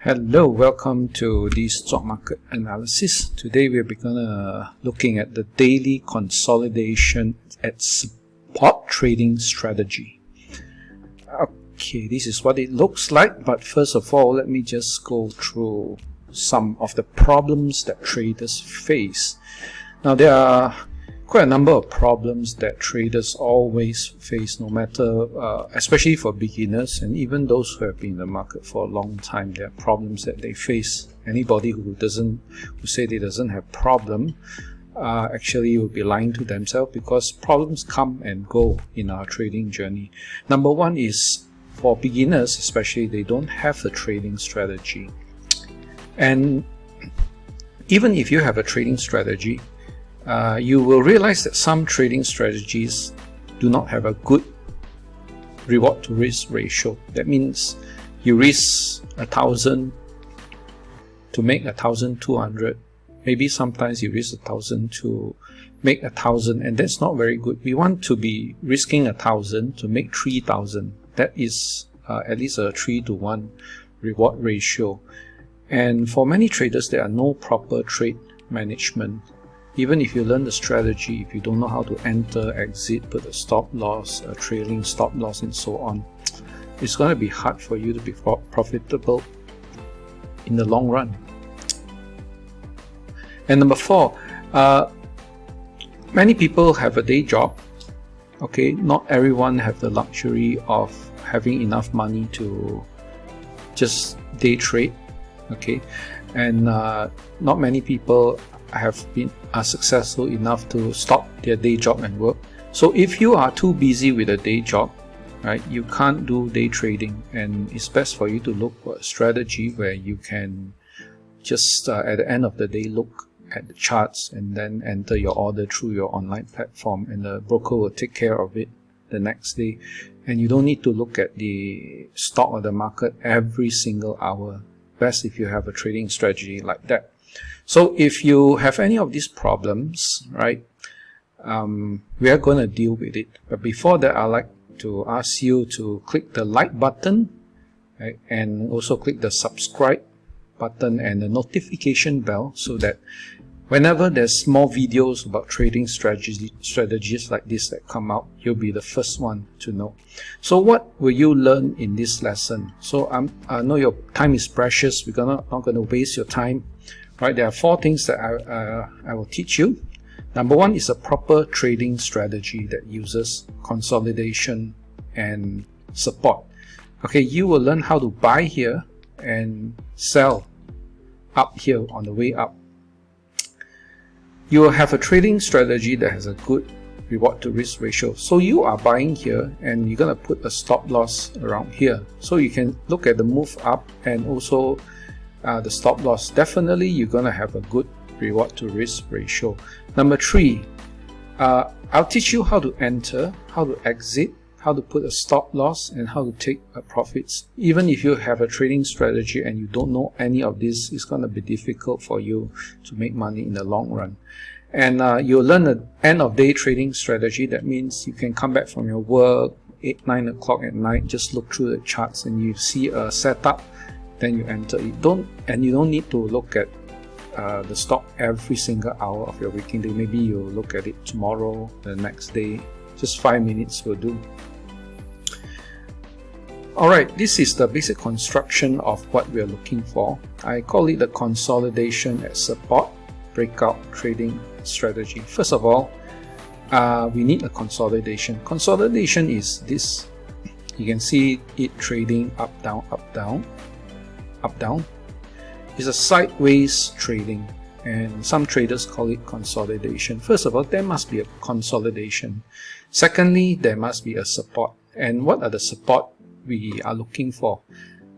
Hello, welcome to the stock market analysis. Today we're gonna looking at the daily consolidation at support trading strategy. Okay, this is what it looks like, but first of all, let me just go through some of the problems that traders face. Now, there are quite a number of problems that traders always face, no matter, especially for beginners and even those who have been in the market for a long time. There are problems that they face. Anybody who say they doesn't have problem, actually will be lying to themselves, because problems come and go in our trading journey. Number one is, for beginners especially, they don't have a trading strategy. And even if you have a trading strategy, you will realize that some trading strategies do not have a good reward to risk ratio. That means you risk 1,000 to make 1,200. Maybe sometimes you risk 1,000 to make 1,000, and that's not very good. We want to be risking 1,000 to make 3,000. That is at least a 3-to-1 reward ratio. And for many traders, there are no proper trade management. Even if you learn the strategy, if you don't know how to enter, exit, put a stop loss, a trailing stop loss, and so on, it's going to be hard for you to be profitable in the long run. And number four, many people have a day job. Okay, not everyone have the luxury of having enough money to just day trade. Okay, and not many people are successful enough to stop their day job and work. So if you are too busy with a day job, right, you can't do day trading, and it's best for you to look for a strategy where you can just at the end of the day look at the charts and then enter your order through your online platform, and the broker will take care of it the next day, and you don't need to look at the stock or the market every single hour. Best if you have a trading strategy like that. So if you have any of these problems, right, we are going to deal with it. But before that, I'd like to ask you to click the like button, right, and also click the subscribe button and the notification bell, so that whenever there's more videos about trading strategies like this that come out, you'll be the first one to know. So what will you learn in this lesson? So I know your time is precious. We're not going to waste your time. Right, there are four things that I will teach you. Number one is a proper trading strategy that uses consolidation and support. Okay, you will learn how to buy here and sell up here on the way up. You will have a trading strategy that has a good reward to risk ratio. So you are buying here and you're going to put a stop loss around here, so you can look at the move up and also the stop loss. Definitely you're going to have a good reward to risk ratio. Number three, I'll teach you how to enter, how to exit, how to put a stop loss, and how to take profits. Even if you have a trading strategy and you don't know any of this, it's going to be difficult for you to make money in the long run. And you'll learn the end of day trading strategy. That means you can come back from your work 8-9 o'clock at night, just look through the charts and you see a setup, then you enter. You don't need to look at the stock every single hour of your working day. Maybe you'll look at it tomorrow, the next day. Just 5 minutes will do. Alright, this is the basic construction of what we are looking for. I call it the consolidation at support breakout trading strategy. First of all, we need a consolidation. Consolidation is this. You can see it trading up, down, up, down, up, down. It's a sideways trading, and some traders call it consolidation. First of all, there must be a consolidation. Secondly, there must be a support. And what are the support we are looking for?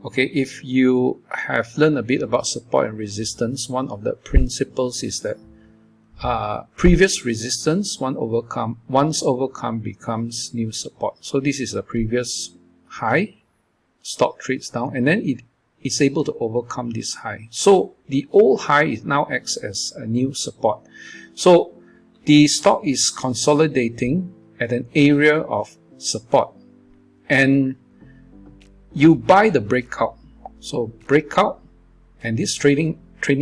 Okay, if you have learned a bit about support and resistance, one of the principles is that previous resistance, once overcome, becomes new support. So this is a previous high, stock trades down, and then it is able to overcome this high. So the old high now acts as a new support. So the stock is consolidating at an area of support, and you buy the breakout. So breakout, And this trading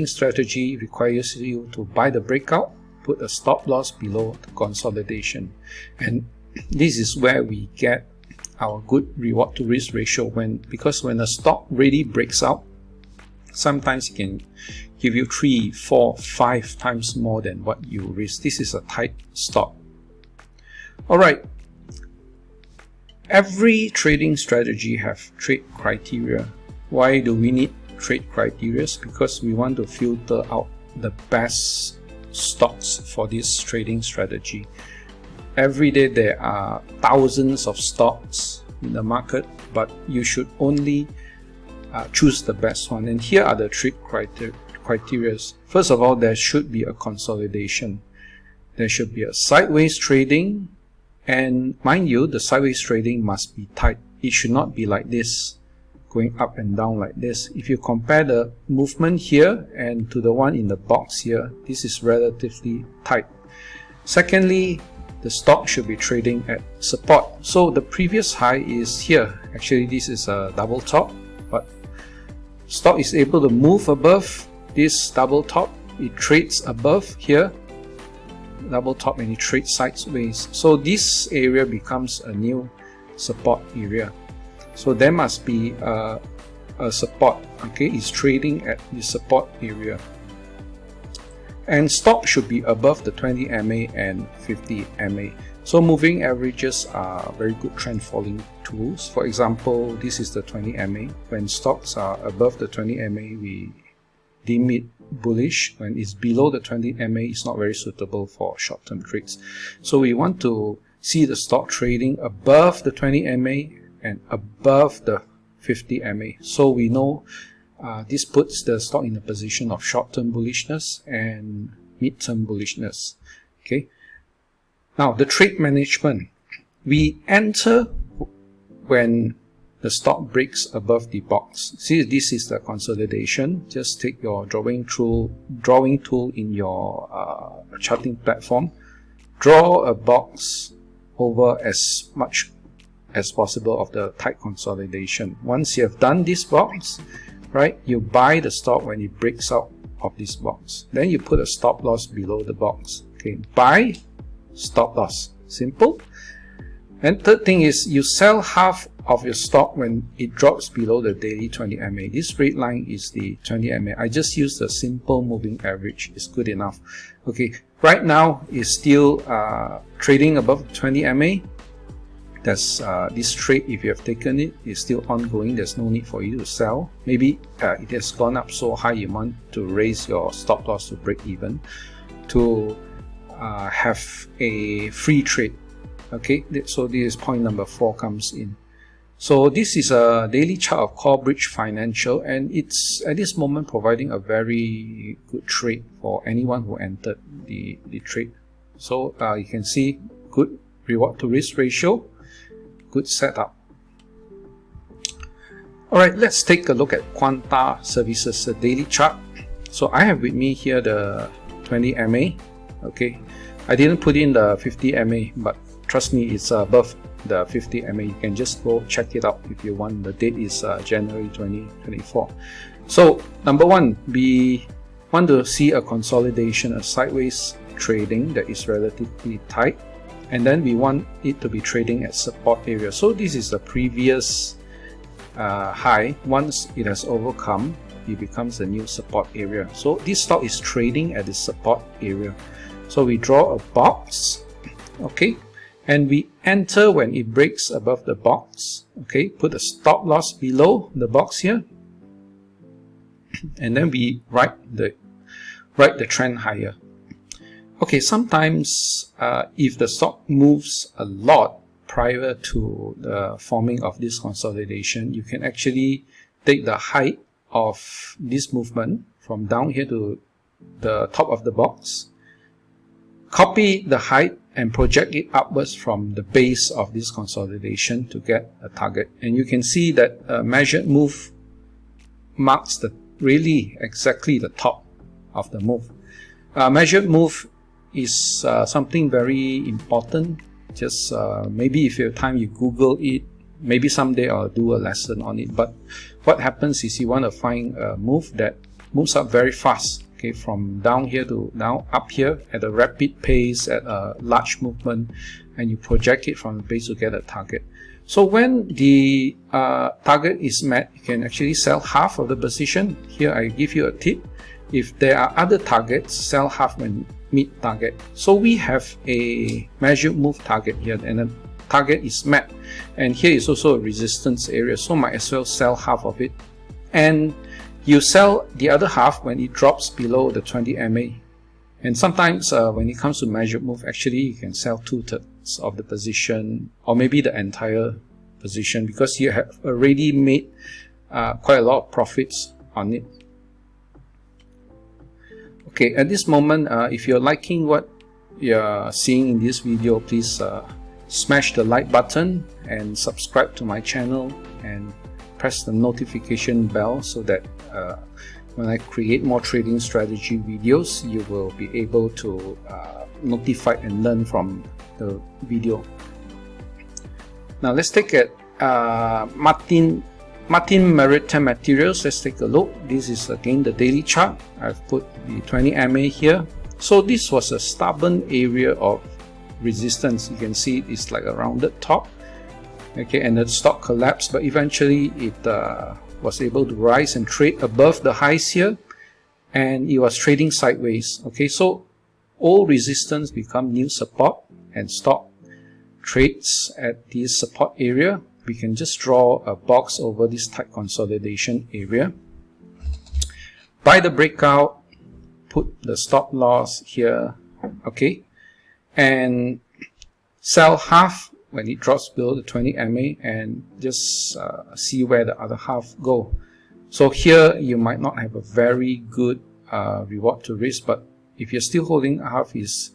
strategy requires you to buy the breakout, put a stop loss below the consolidation. And this is where we get our good reward to risk ratio, because when a stock really breaks out, sometimes it can give you 3, 4, 5 times more than what you risk. This is a tight stop. Alright, every trading strategy have trade criteria. Why do we need trade criteria? Because we want to filter out the best stocks for this trading strategy. Every day there are thousands of stocks in the market, but you should only choose the best one. And here are the trade criteria. First of all, there should be a consolidation. There should be a sideways trading, and mind you, the sideways trading must be tight. It should not be like this, going up and down like this. If you compare the movement here and to the one in the box here, this is relatively tight. Secondly, the stock should be trading at support. So the previous high is here. Actually, this is a double top, but stock is able to move above this double top. It trades above here, double top, and it trades sideways. So this area becomes a new support area. So there must be a support. Okay, it's trading at the support area. And stock should be above the 20 MA and 50 MA. So moving averages are very good trend following tools. For example, this is the 20 MA. When stocks are above the 20 MA, we deem it bullish. When it's below the 20 MA, it's not very suitable for short-term trades. So we want to see the stock trading above the 20 MA and above the 50 MA. So we know this puts the stock in a position of short-term bullishness and mid-term bullishness. Okay. Now the trade management, we enter when the stock breaks above the box. See, this is the consolidation. Just take your drawing tool in your charting platform, draw a box over as much as possible of the tight consolidation. Once you have done this box, right, you buy the stock when it breaks out of this box. Then you put a stop loss below the box. Okay, buy, stop loss, simple. And third thing is you sell half of your stock when it drops below the daily 20 MA. This red line is the 20 MA. I just use the simple moving average. It's good enough. Okay, right now it's still trading above 20 MA. That's this trade, if you have taken it, is still ongoing. There's no need for you to sell. Maybe it has gone up so high you want to raise your stop loss to break even to have a free trade. Okay, so this is point number 4 comes in. So this is a daily chart of Corebridge Financial, and it's at this moment providing a very good trade for anyone who entered the trade. So you can see good reward to risk ratio, good setup. Alright, let's take a look at Quanta Services, a daily chart. So I have with me here the 20 MA. Okay, I didn't put in the 50 MA, but trust me, it's above the 50 MA. You can just go check it out if you want. The date is January 2024. So number one, we want to see a consolidation, a sideways trading that is relatively tight, and then we want it to be trading at support area. So this is the previous high. Once it has overcome, it becomes a new support area. So this stock is trading at the support area. So we draw a box, okay, and we enter when it breaks above the box. Okay, put a stop loss below the box here, and then we write the trend higher. Okay, sometimes if the stock moves a lot prior to the forming of this consolidation, you can actually take the height of this movement from down here to the top of the box, copy the height and project it upwards from the base of this consolidation to get a target. And you can see that a measured move marks the really exactly the top of the move. Measured move is something very important. Just maybe if you have time, you Google it. Maybe someday I'll do a lesson on it. But what happens is you want to find a move that moves up very fast, okay, from down here to now up here at a rapid pace, at a large movement, and you project it from the base to get a target. So when the target is met, you can actually sell half of the position. Here I give you a tip. If there are other targets, sell half when meet target. So we have a measured move target here, and the target is met, and here is also a resistance area, so might as well sell half of it, and you sell the other half when it drops below the 20 MA. And sometimes when it comes to measured move, actually you can sell 2/3 of the position, or maybe the entire position, because you have already made quite a lot of profits on it. Okay, at this moment, if you're liking what you're seeing in this video, please smash the like button and subscribe to my channel and press the notification bell so that when I create more trading strategy videos, you will be able to notify and learn from the video. Now let's take at Martin Maritime Materials. Let's take a look. This is again the daily chart. I've put the 20 MA here. So this was a stubborn area of resistance. You can see it's like a rounded top, okay, and the stock collapsed, but eventually it was able to rise and trade above the highs here, and it was trading sideways. Okay, so all resistance become new support, and stock trades at this support area. We can just draw a box over this tight consolidation area. Buy the breakout, put the stop loss here, okay, and sell half when it drops below the 20 MA, and just see where the other half go. So here you might not have a very good reward to risk, but if you're still holding, half is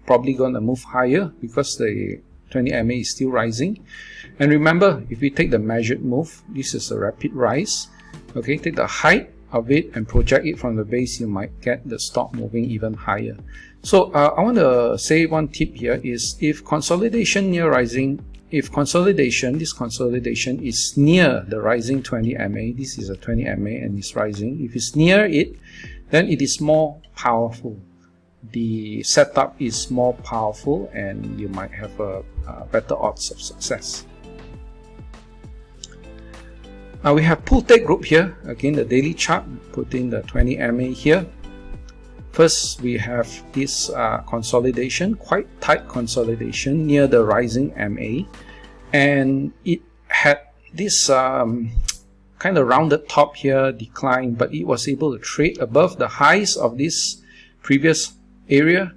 probably going to move higher because the 20 MA is still rising. And remember, if we take the measured move, this is a rapid rise. Okay, take the height of it and project it from the base, you might get the stock moving even higher. So I want to say one tip here is, if consolidation near rising, if this consolidation is near the rising 20 MA, this is a 20 MA and it's rising, if it's near it, then it is more powerful. The setup is more powerful and you might have a better odds of success. Now we have pull take group here. Again, the daily chart, put in the 20 MA here. First, we have this consolidation, quite tight consolidation near the rising MA, and it had this kind of rounded top here, decline, but it was able to trade above the highs of this previous area,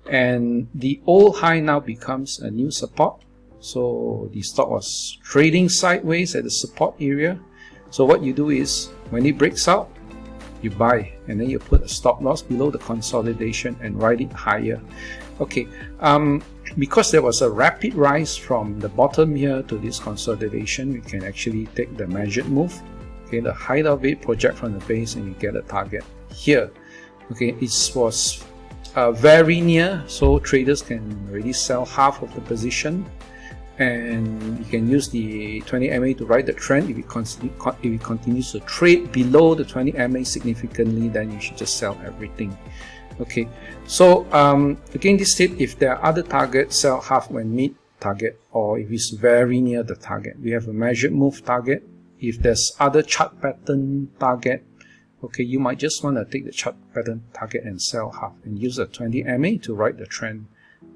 and the old high now becomes a new support. So the stock was trading sideways at the support area. So what you do is, when it breaks out, you buy, and then you put a stop loss below the consolidation and ride it higher. Okay, because there was a rapid rise from the bottom here to this consolidation, you can actually take the measured move. Okay, the height of it, project from the base, and you get a target here. Okay, it was very near, so traders can already sell half of the position, and you can use the 20 MA to ride the trend. If it continues to trade below the 20 MA significantly, then you should just sell everything. Okay, so again, this tip, if there are other targets, sell half when meet target, or if it's very near the target. We have a measured move target. If there's other chart pattern target, okay, you might just want to take the chart pattern target and sell half, and use a 20 MA to ride the trend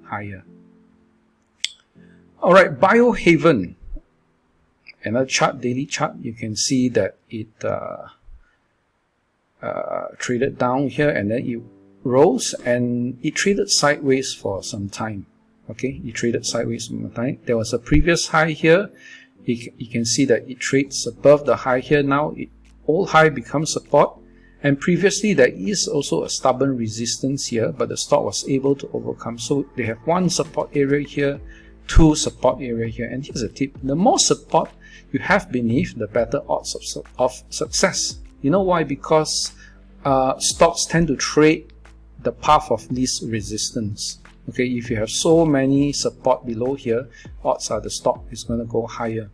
higher. Alright, Biohaven, another chart, daily chart. You can see that it traded down here, and then it rose, and it traded sideways for some time. Okay, it traded sideways for some time. There was a previous high here. You can see that it trades above the high here now. Old high becomes support, and previously there is also a stubborn resistance here, but the stock was able to overcome. So they have one support area here, two support area here, and here's a tip: the more support you have beneath, the better odds of success. You know why? Because stocks tend to trade the path of least resistance. Okay, if you have so many support below here, odds are the stock is going to go higher.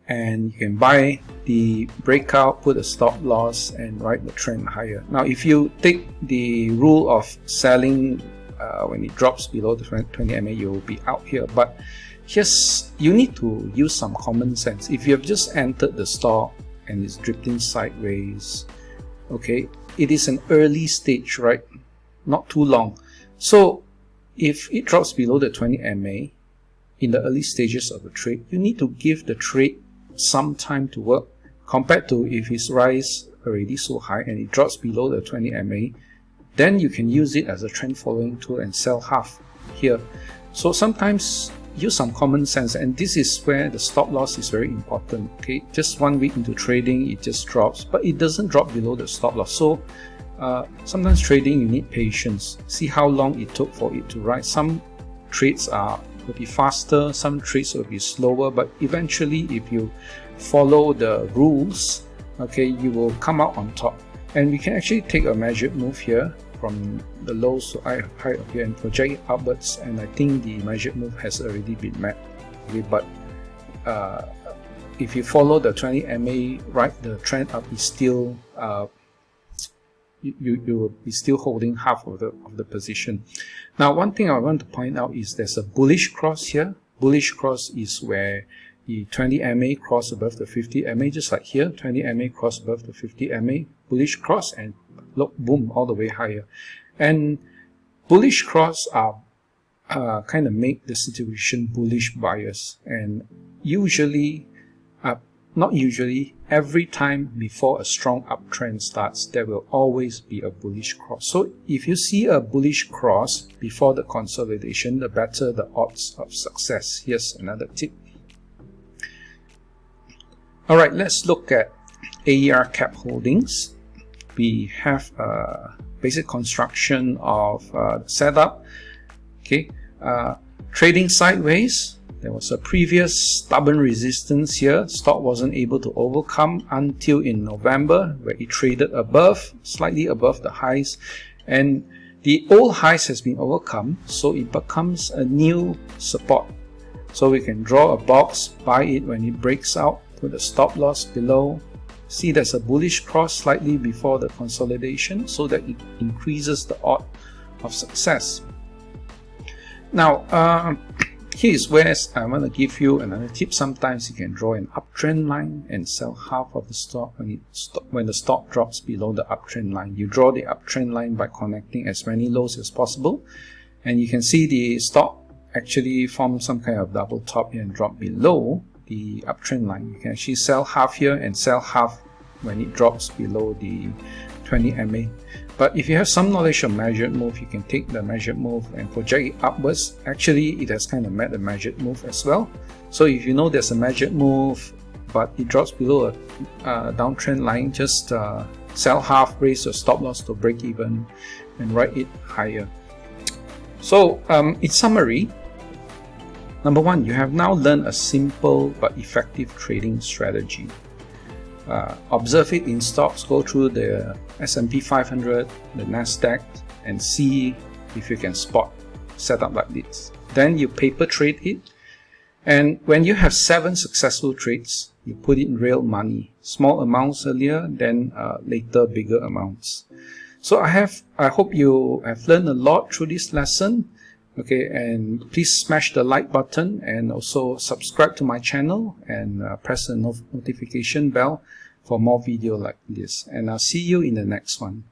and you can buy the breakout, put a stop loss, and ride the trend higher. Now, if you take the rule of selling when it drops below the 20 MA, you will be out here. But here's, you need to use some common sense. If you have just entered the stock and it's drifting sideways, okay, it is an early stage, right? Not too long. So if it drops below the 20 MA in the early stages of the trade, you need to give the trade some time to work, compared to if it's rise already so high and it drops below the 20 MA, then you can use it as a trend following tool and sell half here. So sometimes use some common sense, and this is where the stop loss is very important. Okay, just 1 week into trading, it just drops, but it doesn't drop below the stop loss. So sometimes trading, you need patience. See how long it took for it to rise. Some trades will be faster, some trades will be slower, but eventually if you follow the rules, okay, you will come out on top. And we can actually take a measured move here from the lows to high up here and project it upwards, and I think the measured move has already been met. Okay, but if you follow the 20 MA, right, the trend up is still you will be still holding half of the position. Now, one thing I want to point out is there's a bullish cross here. Bullish cross is where the 20 MA cross above the 50 MA, just like here, 20 MA cross above the 50 MA, bullish cross, and look, boom, all the way higher. And bullish cross are kind of make the situation bullish bias, and usually, not usually, every time before a strong uptrend starts, there will always be a bullish cross. So if you see a bullish cross before the consolidation, the better the odds of success. Here's another tip. Alright, let's look at AER cap holdings. We have a basic construction of setup. Okay, trading sideways. There was a previous stubborn resistance here. Stock wasn't able to overcome until in November, where it traded above, slightly above the highs, and the old highs has been overcome, so it becomes a new support. So we can draw a box, buy it when it breaks out, put a stop loss below. See, there's a bullish cross slightly before the consolidation, so that it increases the odds of success. Now, here's where I want to give you another tip. Sometimes you can draw an uptrend line and sell half of the stock when the stock drops below the uptrend line. You draw the uptrend line by connecting as many lows as possible, and you can see the stock actually form some kind of double top here and drop below the uptrend line. You can actually sell half here and sell half when it drops below the 20 MA. But if you have some knowledge of measured move, you can take the measured move and project it upwards. Actually, it has kind of met the measured move as well. So if you know there's a measured move, but it drops below a downtrend line, just sell half, raise your stop loss to break even, and ride it higher. So in summary, number one, you have now learned a simple but effective trading strategy. Observe it in stocks, go through the S&P 500, the Nasdaq, and see if you can spot setup like this. Then you paper trade it, and when you have 7 successful trades, you put in real money, small amounts earlier, then later bigger amounts. So I hope you have learned a lot through this lesson. Okay, and please smash the like button and also subscribe to my channel and press the notification bell for more video like this. And I'll see you in the next one.